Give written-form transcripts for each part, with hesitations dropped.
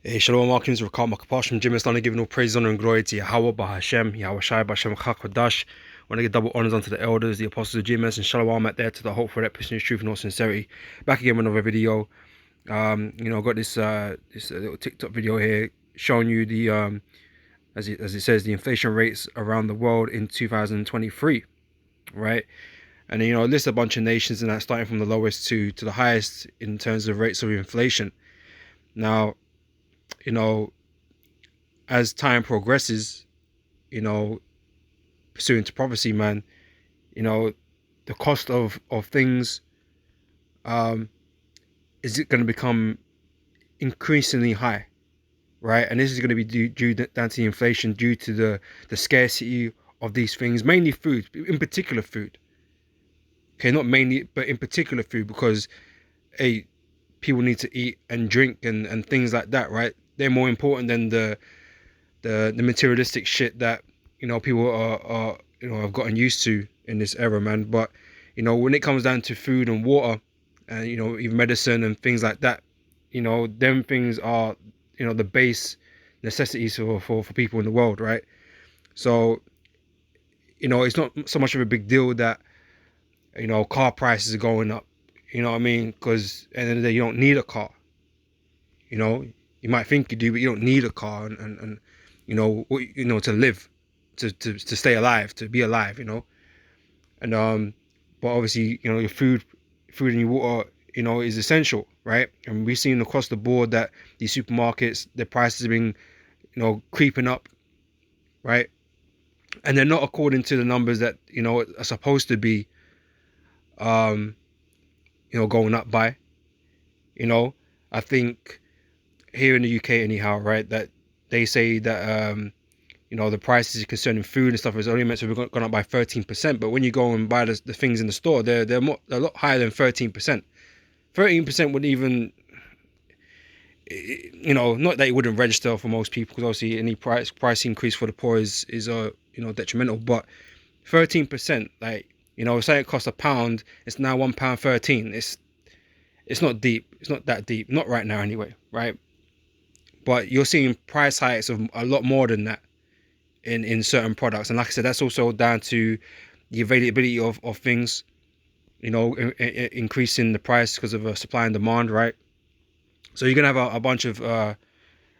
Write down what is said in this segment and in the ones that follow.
Hey, Shalom Malkins, Rakam Makapash from Jim Islamic, giving all praise, honor, and glory to Yahweh, Bahashem, Yahweh Shai, Bashem, Chakodash. I want to give double honors unto the elders, the apostles of GMS, and Shalom at there to the hope for that person, truth, and all sincerity. Back again with another video. I got this little TikTok video here showing you the as it says, the inflation rates around the world in 2023, right? And it lists a bunch of nations and that, starting from the lowest to the highest in terms of rates of inflation. Now, you know, as time progresses, you know, pursuant to prophecy, man, you know, the cost of things um is it going to become increasingly high, right? And this is going to be due down to the inflation, due to the scarcity of these things, mainly food, in particular food. Okay, not mainly, but in particular food, because hey, people need to eat and drink and things like that, right? They're more important than the materialistic shit that people are have gotten used to in this era, man. But when it comes down to food and water, and even medicine and things like that, them things are the base necessities for people in the world, right? So it's not so much of a big deal that car prices are going up. You know what I mean? Because at the end of the day, you don't need a car. You know, you might think you do, but you don't need a car, and to live, to stay alive, to be alive. And but obviously, your food and your water, is essential, right? And we've seen across the board that these supermarkets, their prices have been, creeping up, right? And they're not according to the numbers that are supposed to be, going up by. You know, I think here in the UK anyhow, right, that they say that the prices concerning food and stuff is only meant to be gone up by 13%, but when you go and buy the things in the store, they're a lot higher than 13%. 13% would even, not that it wouldn't register for most people, because obviously any price increase for the poor is detrimental, but 13%, like, say it costs £1, it's now £1.13. It's not deep. It's not that deep. Not right now anyway, right? But you're seeing price hikes of a lot more than that in certain products. And like I said, that's also down to the availability of things, increasing the price because of supply and demand, right? So you're going to have a bunch of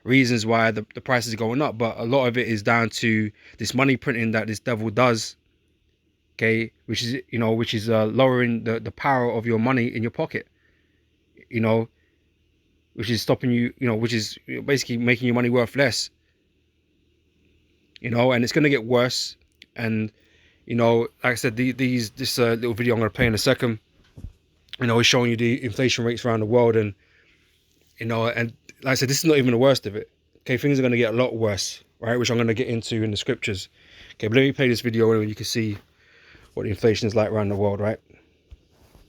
reasons why the price is going up. But a lot of it is down to this money printing that this devil does, okay? Which is lowering the power of your money in your pocket, which is stopping you, which is basically making your money worth less, and it's going to get worse. And, like I said, this little video I'm going to play in a second, is showing you the inflation rates around the world. And, and like I said, this is not even the worst of it. Okay, things are going to get a lot worse, right? Which I'm going to get into in the scriptures. Okay, but let me play this video and you can see what the inflation is like around the world, right?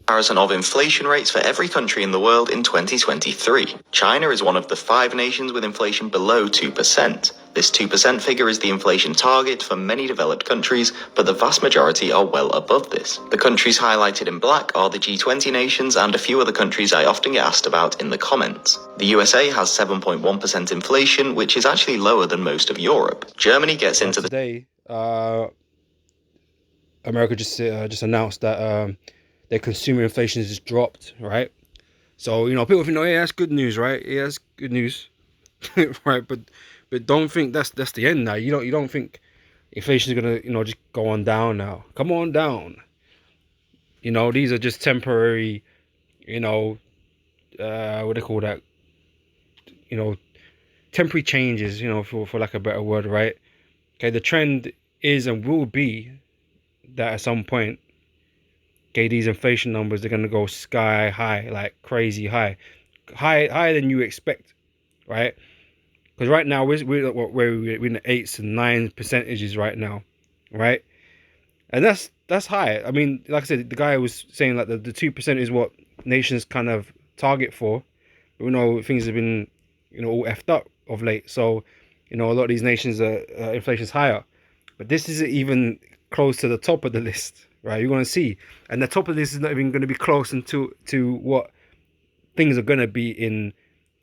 Comparison of inflation rates for every country in the world in 2023. China is one of the 5 nations with inflation below 2%. This 2% figure is the inflation target for many developed countries, but the vast majority are well above this. The countries highlighted in black are the G20 nations and a few other countries I often get asked about in the comments. The USA has 7.1% inflation, which is actually lower than most of Europe. Germany gets into the... Today, America just announced that their consumer inflation has dropped, right? So people think, yeah, that's good news, right? Yeah, that's good news, right? But don't think that's the end now. You don't think inflation is gonna just go on down now. Come on down. These are just temporary, what they call that, temporary changes, for lack of a better word, right? Okay, the trend is and will be that at some point, okay, these inflation numbers are going to go sky high, like crazy higher than you expect, right? Because right now we're in the 8s and 9 percentages right now, right? And that's high. I mean, like I said, the guy was saying like the 2% is what nations kind of target for, but we know things have been all effed up of late. So a lot of these nations inflation's higher, but this isn't even close to the top of the list, right? You're going to see, and the top of this is not even going to be close to what things are going to be in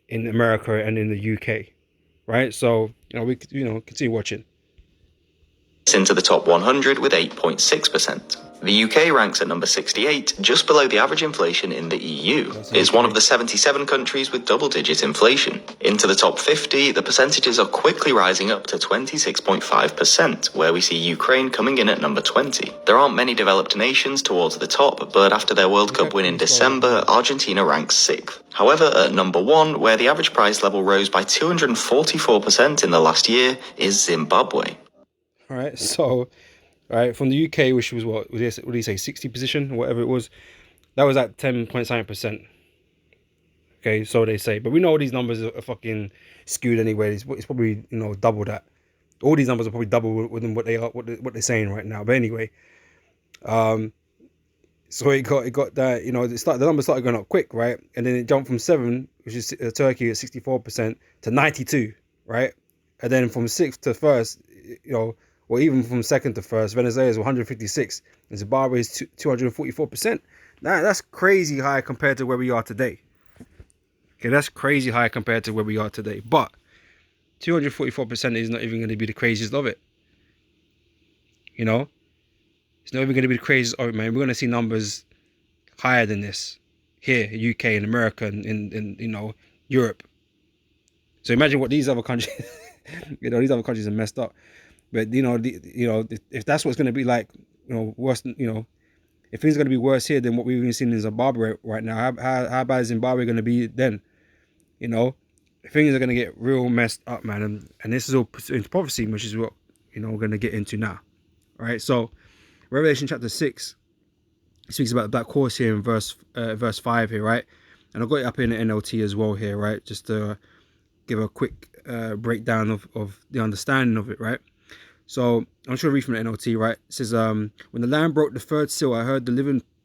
in America and in the UK, right? So we continue watching. Into the top 100 with 8.6%. The UK ranks at number 68, just below the average inflation in the EU. It's one of the 77 countries with double-digit inflation. Into the top 50, the percentages are quickly rising up to 26.5%, where we see Ukraine coming in at number 20. There aren't many developed nations towards the top, but after their World Cup win in December, Argentina ranks 6th. However, at number 1, where the average price level rose by 244% in the last year, is Zimbabwe. All right, so from the UK, which was what do you say, 60 position or whatever it was, that was at 10.7%. Okay, so they say, but we know these numbers are fucking skewed anyway. It's probably double that. All these numbers are probably double within what they are, what they're saying right now. But anyway, so it got that the numbers started going up quick, right? And then it jumped from 7, which is Turkey at 64%, to 92, right? And then from 6th to 1st, or even from 2nd to 1st, Venezuela is 156, and Zimbabwe is 244%. That's crazy high compared to where we are today. Okay, that's crazy high compared to where we are today. But 244% is not even going to be the craziest of it. It's not even going to be the craziest of it, man. We're going to see numbers higher than this here, UK and America and in Europe. So imagine what these other countries, these other countries are messed up. But if that's what's going to be like, worse, if things are going to be worse here than what we've even seen in Zimbabwe right now, how bad is Zimbabwe going to be then? Things are going to get real messed up, man. And this is all into prophecy, which is what we're going to get into now. All right, so Revelation chapter 6 speaks about the black horse here in verse 5 here, right? And I've got it up in the NLT as well here, right? Just to give a quick breakdown of the understanding of it, right? So I'm just going to read from the NLT, right? It says, when the Lamb broke the third seal, I heard the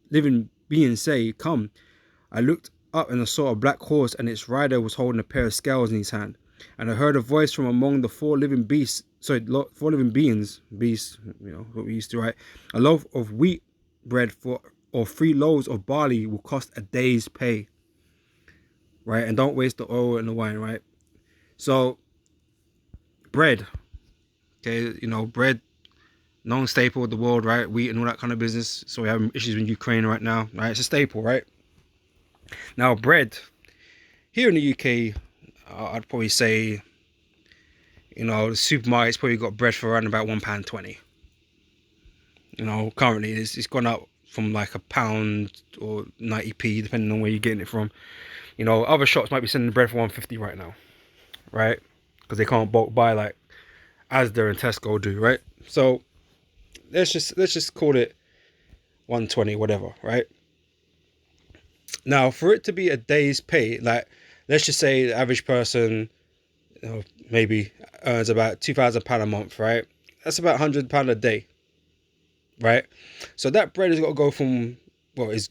living being say, "Come." I looked up and I saw a black horse, and its rider was holding a pair of scales in his hand. And I heard a voice from among the four living beings, what we used to, right? A loaf of wheat bread or 3 loaves of barley will cost a day's pay, right? And don't waste the oil and the wine, right? So, bread. Okay, bread, known staple of the world, right? Wheat and all that kind of business. So we have issues with Ukraine right now, right? It's a staple, right? Now, bread here in the UK, I'd probably say, the supermarket's probably got bread for around about £1.20. Currently it's gone up from like £1 or 90p, depending on where you're getting it from. Other shops might be selling bread for £1.50 right now, right? Because they can't bulk buy like Asda and Tesco do, right? So let's just call it 120, whatever, right? Now, for it to be a day's pay, like let's just say the average person maybe earns about £2,000 a month, right? That's about £100 a day, right? So that bread has got to go from is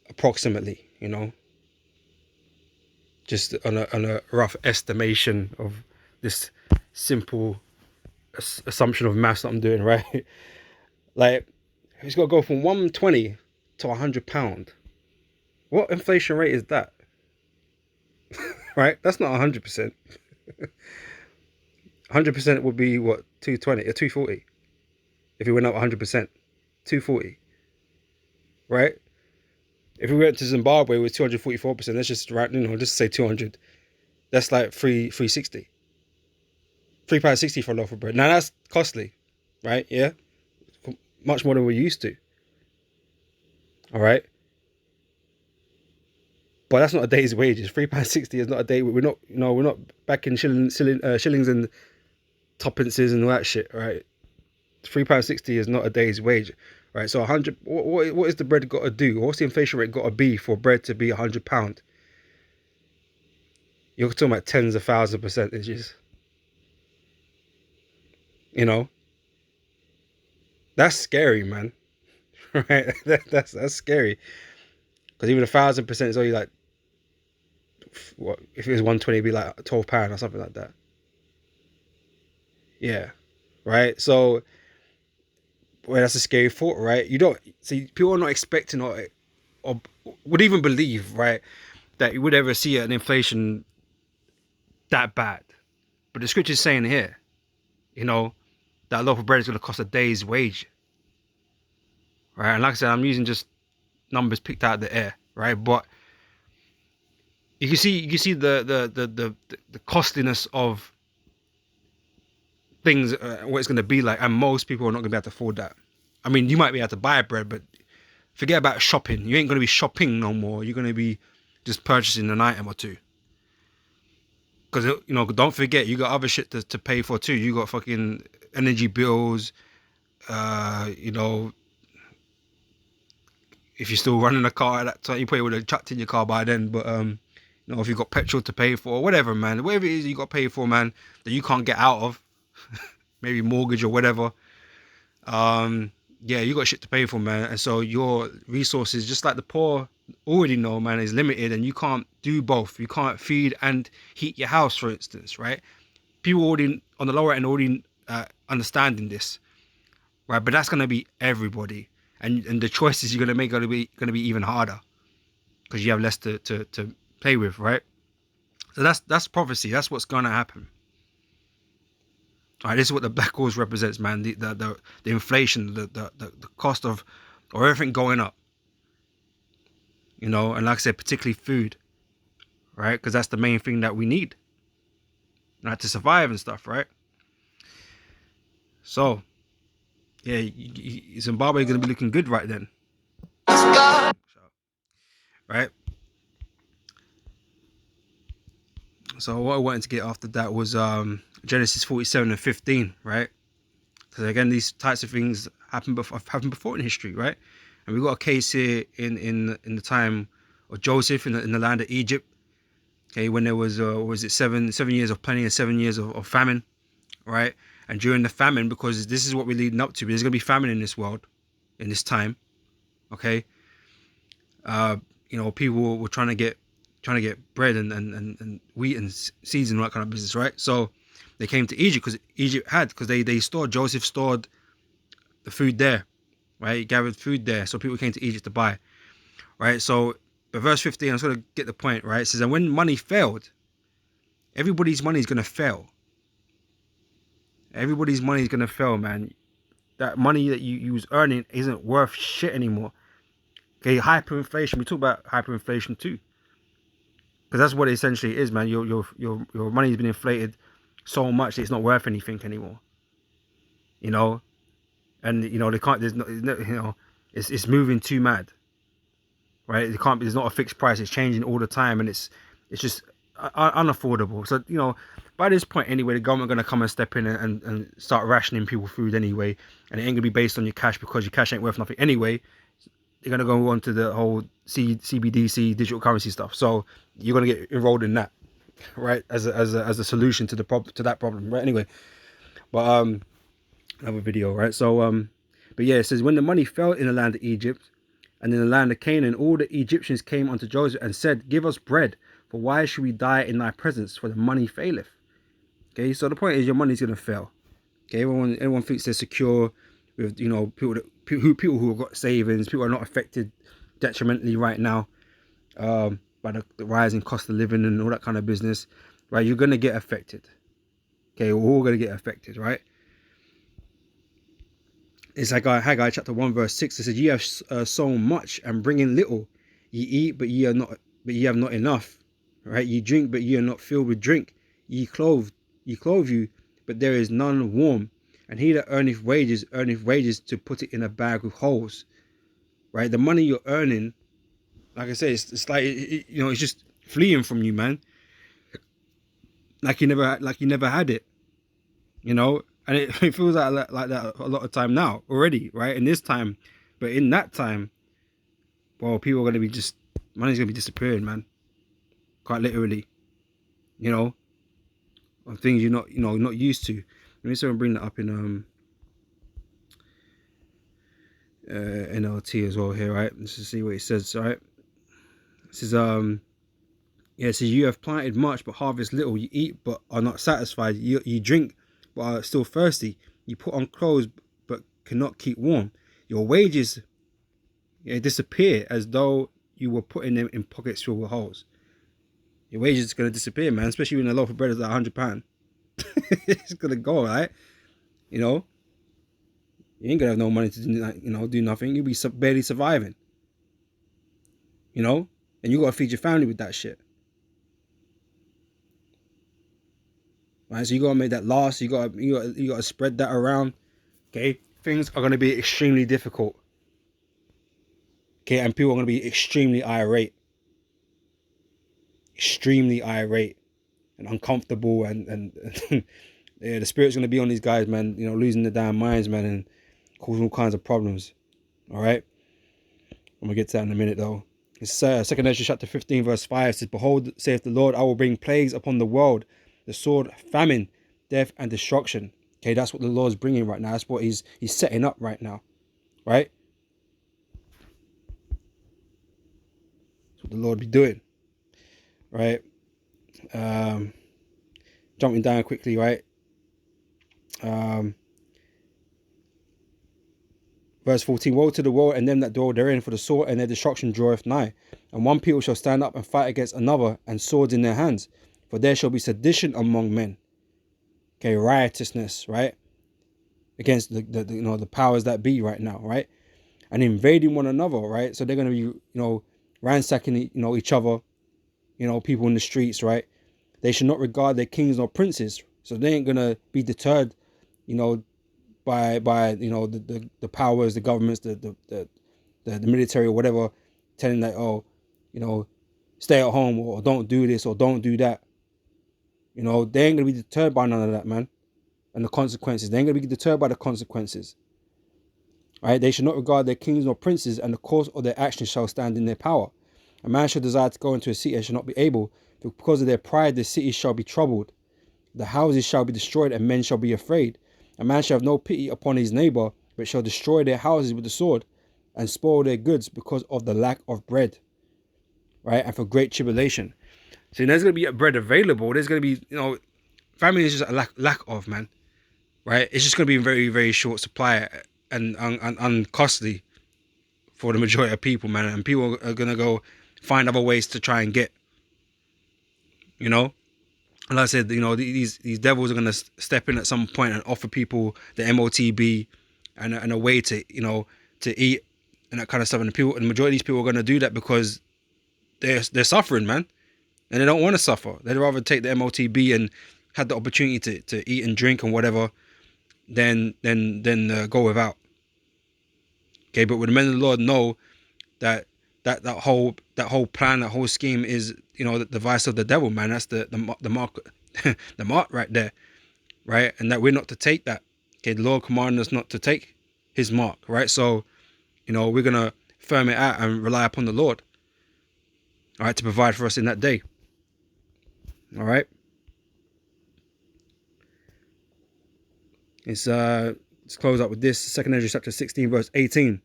approximately, just on a rough estimation of this simple assumption of maths that I'm doing, right? Like, it's got to go from 120 to £100. What inflation rate is that? Right? That's not 100%. 100% would be what, 220 or 240? If it went up 100%, 240, right? If we went to Zimbabwe with 244%, let's just just say 200. That's like 360. £3.60 for a loaf of bread. Now that's costly, right? Yeah, much more than we're used to. All right, but that's not a day's wages. £3.60 is not a day. We're not back in shillings and tuppences and all that shit, right? £3.60 is not a day's wage, right? So 100. What is the bread got to do? What's the inflation rate got to be for bread to be £100? You're talking about tens of thousands of percentages. That's scary, man. Right? That's scary. Because even 1,000% is only like, what if it was 120, it'd be like £12 or something like that. Yeah, right. So, that's a scary thought, right? You don't see, people are not expecting or would even believe, right, that you would ever see an inflation that bad. But the scripture's saying here, you know, that a loaf of bread is going to cost a day's wage. Right? And like I said, I'm using just numbers picked out of the air, right? But you can see the costliness of things, what it's going to be like, and most people are not going to be able to afford that. I mean, you might be able to buy bread, but forget about shopping. You ain't going to be shopping no more. You're going to be just purchasing an item or two. Because, you know, don't forget, you got other shit to pay for too. You got fucking energy bills, you know, if you're still running a car at that time, you probably would have chucked in your car by then, but, you know, if you've got petrol to pay for, whatever, man, whatever it is you got to pay for, man, that you can't get out of, maybe mortgage or whatever, yeah, you got shit to pay for, man, and so your resources, just like the poor already know, man, is limited, and you can't do both. You can't feed and heat your house, for instance, right? People already on the lower end already understanding this, right? But that's gonna be everybody, and the choices you're gonna make are gonna be even harder because you have less to play with, right? So that's prophecy. That's what's gonna happen. All right, this is what the black horse represents, man. The inflation, the cost of or everything going up. You know, and like I said, particularly food, right? Because that's the main thing that we need, right, to survive and stuff, right? So, yeah, Zimbabwe is gonna be looking good right then, right? So what I wanted to get after that was Genesis 47:15, right? Because again, these types of things happened before in history, right? And we got a case here in the time of Joseph in the land of Egypt. Okay, when there was it 7 years of plenty and 7 years of famine, right? And during the famine, because this is what we're leading up to, there's gonna be famine in this world, in this time. Okay, you know, people were trying to get bread and wheat and seeds and all that kind of business, right? So they came to Egypt because Joseph stored the food there, right? He gathered food there, so people came to Egypt to buy, right? So, but verse 15, I'm just gonna get the point, right? It says, and when money failed, everybody's money is gonna fail. Everybody's money is gonna fail, man. That money that you was earning isn't worth shit anymore. Okay, hyperinflation. We talk about hyperinflation too, because that's what it essentially is, man. Your money's been inflated so much that it's not worth anything anymore. You know, and you know they can't. There's no you know, it's moving too mad, right? It can't. There's not a fixed price. It's changing all the time, and it's just unaffordable. So you know, by this point anyway, the government gonna come and step in and start rationing people food anyway, and it ain't gonna be based on your cash because your cash ain't worth nothing anyway. They're gonna go on to the whole CBDC digital currency stuff. So you're gonna get enrolled in that, right? As a solution to that problem, right? Anyway, but another video, right? So but yeah, it says when the money fell in the land of Egypt and in the land of Canaan, all the Egyptians came unto Joseph and said, "Give us bread, for why should we die in thy presence? For the money faileth." Okay, so the point is your money's gonna fail. Okay, everyone thinks they're secure with, you know, people who have got savings. People are not affected detrimentally right now by the rising cost of living and all that kind of business, right? You're gonna get affected. Okay, we're all gonna get affected, right? It's like Haggai chapter 1 verse 6. It says, "Ye have sown much and bring in little. Ye eat, but ye have not enough. Right? Ye drink, but ye are not filled with drink. Ye clothe you, but there is none warm. And he that earneth wages to put it in a bag with holes." Right? The money you're earning, like I said, it's like you know, it's just fleeing from you, man. Like you never had it. You know, and it feels like that a lot of time now already, right? In this time, but in that time, well, people are gonna be money's gonna be disappearing, man. Quite literally, you know, on things you're not used to. Let me see if I can bring that up in NLT as well here, right? Let's just see what it says, right? It says yeah, it says, "You have planted much but harvest little. You eat but are not satisfied. You drink but are still thirsty. You put on clothes but cannot keep warm. Your wages disappear as though you were putting them in pockets filled with holes." Your wages is going to disappear, man. Especially when a loaf of bread is like £100. It's going to go, right? You know, you ain't going to have no money to do nothing. You'll be barely surviving. You know, and you got to feed your family with that shit. Right, so you got to make that last. You got to spread that around. Okay, things are going to be extremely difficult. Okay, and people are going to be extremely irate and uncomfortable, and yeah, the spirit's going to be on these guys, man. You know, losing their damn minds, man, and causing all kinds of problems. All right, I'm gonna get to that in a minute, though. It's 2 Ezra chapter 15 verse 5 says, "Behold, saith the Lord, I will bring plagues upon the world, the sword, famine, death, and destruction." Okay, that's what the Lord's bringing right now. That's what he's setting up right now, right? That's what the Lord be doing, right? Jumping down quickly, right? Verse 14, woe to the world and them that dwell therein, for the sword and their destruction draweth nigh. And one people shall stand up and fight against another, and swords in their hands. For there shall be sedition among men. Okay, riotousness, right? Against the powers that be right now, right? And invading one another, right? So they're going to be, ransacking, each other, people in the streets, right? They should not regard their kings nor princes. So they ain't going to be deterred, by the powers, the governments, the military or whatever, telling that, stay at home or don't do this or don't do that. They ain't gonna be deterred by none of that, man. And the consequences, they ain't gonna be deterred by the consequences. Right? They should not regard their kings nor princes, and the course of their actions shall stand in their power. A man shall desire to go into a city and shall not be able, because of their pride the city shall be troubled. The houses shall be destroyed, and men shall be afraid. A man shall have no pity upon his neighbor, but shall destroy their houses with the sword, and spoil their goods because of the lack of bread. Right? And for great tribulation. So there's going to be bread available. There's going to be, famine is just a lack of, man. Right? It's just going to be in very, very short supply and uncostly for the majority of people, man. And people are going to go find other ways to try and get, And like I said, these devils are going to step in at some point and offer people the MOTB and a way to, to eat and that kind of stuff. And the majority of these people are going to do that because they're suffering, man. And they don't want to suffer. They'd rather take the MOTB and have the opportunity to eat and drink and whatever than go without. Okay, but with the men of the Lord know that whole plan, that whole scheme is, the device of the devil, man. That's the mark, the mark right there, right? And that we're not to take that. Okay, the Lord commanded us not to take his mark, right? So, we're gonna firm it out and rely upon the Lord, all right, to provide for us in that day. All right. Let's close up with this. 2 Ezra chapter 16 verse 18.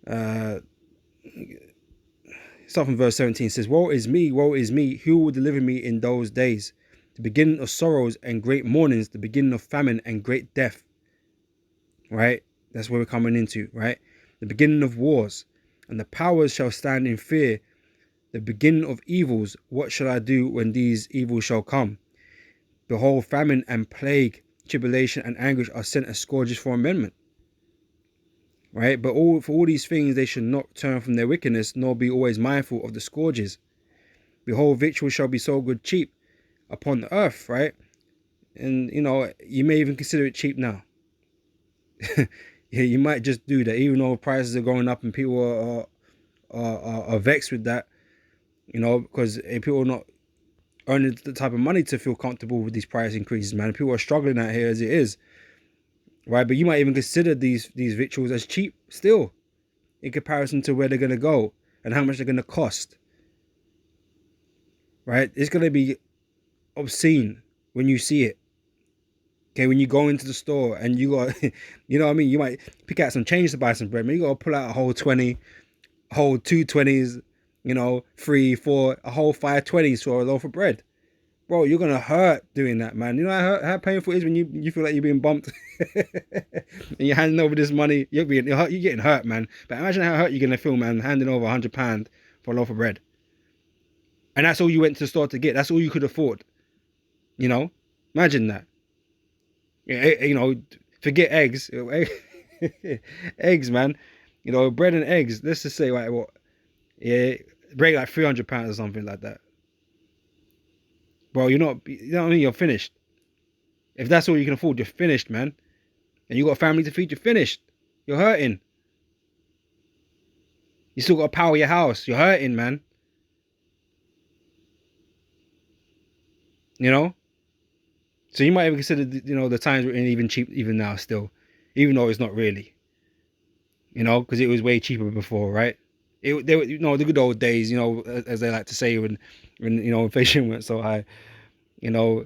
Start from verse 17. It says, woe is me, who will deliver me in those days? The beginning of sorrows and great mournings, the beginning of famine and great death. Right? That's where we're coming into, right? The beginning of wars, and the powers shall stand in fear. The beginning of evils, what shall I do when these evils shall come? Behold, famine and plague, tribulation and anguish are sent as scourges for amendment. Right? But for all these things they should not turn from their wickedness, nor be always mindful of the scourges. Behold, victuals shall be so good cheap upon the earth, right? And you may even consider it cheap now. Yeah, you might just do that, even though prices are going up and people are vexed with that, because people are not earning the type of money to feel comfortable with these price increases, man. People are struggling out here as it is, right? But you might even consider these victuals as cheap still, in comparison to where they're going to go and how much they're going to cost, right? It's going to be obscene when you see it. Okay, when you go into the store and you got, you might pick out some change to buy some bread, man. You got to pull out a whole 20, a whole 2 20s, 3, 4, a whole 5 20s for a loaf of bread. Bro, you're going to hurt doing that, man. You know how painful it is when you feel like you're being bumped and you're handing over this money. You're getting hurt, man. But imagine how hurt you're going to feel, man, handing over £100 for a loaf of bread. And that's all you went to the store to get. That's all you could afford. You know? Imagine that. You know, forget eggs. Eggs, man. You know, bread and eggs. Let's just say, right, what? Yeah, break like £300 or something like that. Bro, you know what I mean? You're finished. If that's all you can afford, you're finished, man. And you got a family to feed, you're finished. You're hurting. You still got to power your house. You're hurting, man. You know? So you might even consider, you know, the times we're in even cheap, even now still. Even though it's not really. You know? Because it was way cheaper before, right? They were, you know, the good old days, you know, as they like to say, when you know, inflation went so high. You know,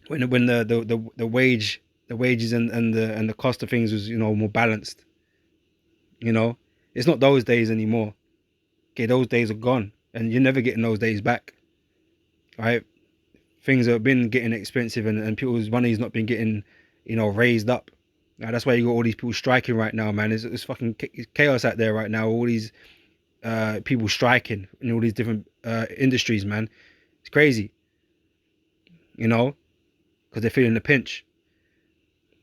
when the wages and the cost of things was, you know, more balanced. You know? It's not those days anymore. Okay, those days are gone. And you're never getting those days back. Right? Things have been getting expensive, and people's money's not been getting, you know, raised up. Now, that's why you got all these people striking right now, man. It's fucking chaos out there right now. All these people striking in all these different industries, man. It's crazy. You know, because they're feeling the pinch,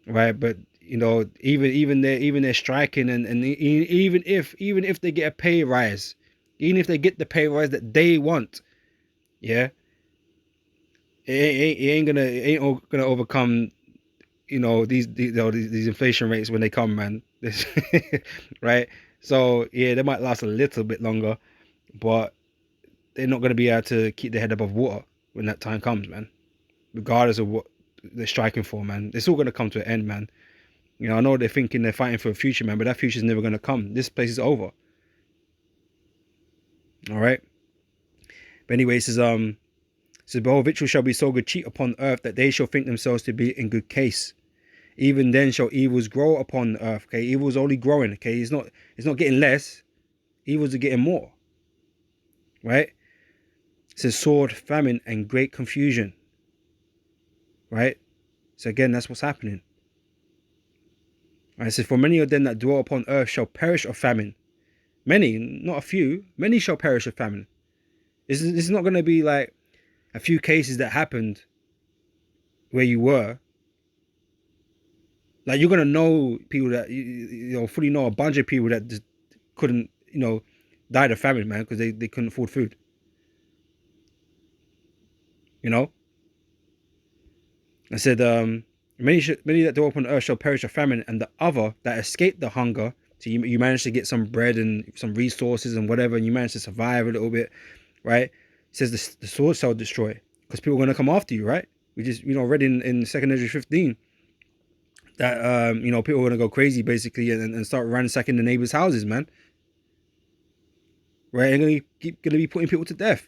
right? But you know, even they're striking, and even if they get a pay rise, even if they get the pay rise that they want, yeah, it ain't gonna overcome, you know, these inflation rates when they come, man. Right? So yeah, they might last a little bit longer, but they're not gonna be able to keep their head above water when that time comes, man. Regardless of what they're striking for, man, it's all gonna come to an end, man. You know, I know they're thinking they're fighting for a future, man, but that future's never gonna come. This place is over. All right. But anyway, it says, behold, victuals shall be so good cheap upon earth that they shall think themselves to be in good case. Even then shall evils grow upon the earth. Okay, evil's only growing. Okay, it's not getting less. Evils are getting more. Right? It says sword, famine, and great confusion. Right? So again, that's what's happening. Right? It says, for many of them that dwell upon earth shall perish of famine. Many, not a few. Many shall perish of famine. This is not going to be like a few cases that happened where you were. Like, you're gonna know people that you know, fully know a bunch of people that just couldn't, you know, died of famine, man, because they couldn't afford food. You know, I said, many that dwell upon earth shall perish of famine, and the other that escape the hunger. So you manage to get some bread and some resources and whatever, and you manage to survive a little bit, right? It says the sword shall destroy, because people are gonna come after you, right? We just, you know, read in 2nd Ezra 15. That you know, people are gonna go crazy basically and start ransacking the neighbors' houses, man. Right? And gonna be putting people to death.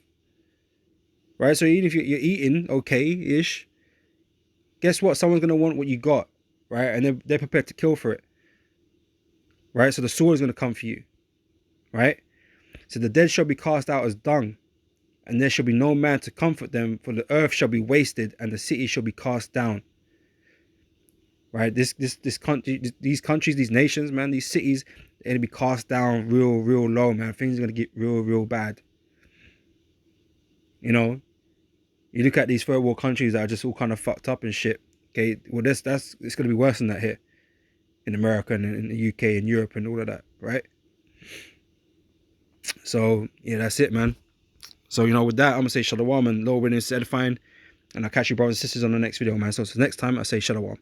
Right? So even if you're eating okay-ish, guess what? Someone's gonna want what you got, right? And they're prepared to kill for it. Right? So the sword is gonna come for you. Right? So the dead shall be cast out as dung, and there shall be no man to comfort them, for the earth shall be wasted, and the city shall be cast down. Right, this country, these countries, these nations, man, these cities, they're gonna be cast down real low, man. Things are gonna get real bad. You know, you look at these third world countries that are just all kind of fucked up and shit. Okay, well, it's gonna be worse than that here in America and in the UK and Europe and all of that, right? So yeah, that's it, man. So, you know, with that, I'm gonna say shalom and Lord willing, it's edifying, and I'll catch you brothers and sisters on the next video, man. So next time I say shalom.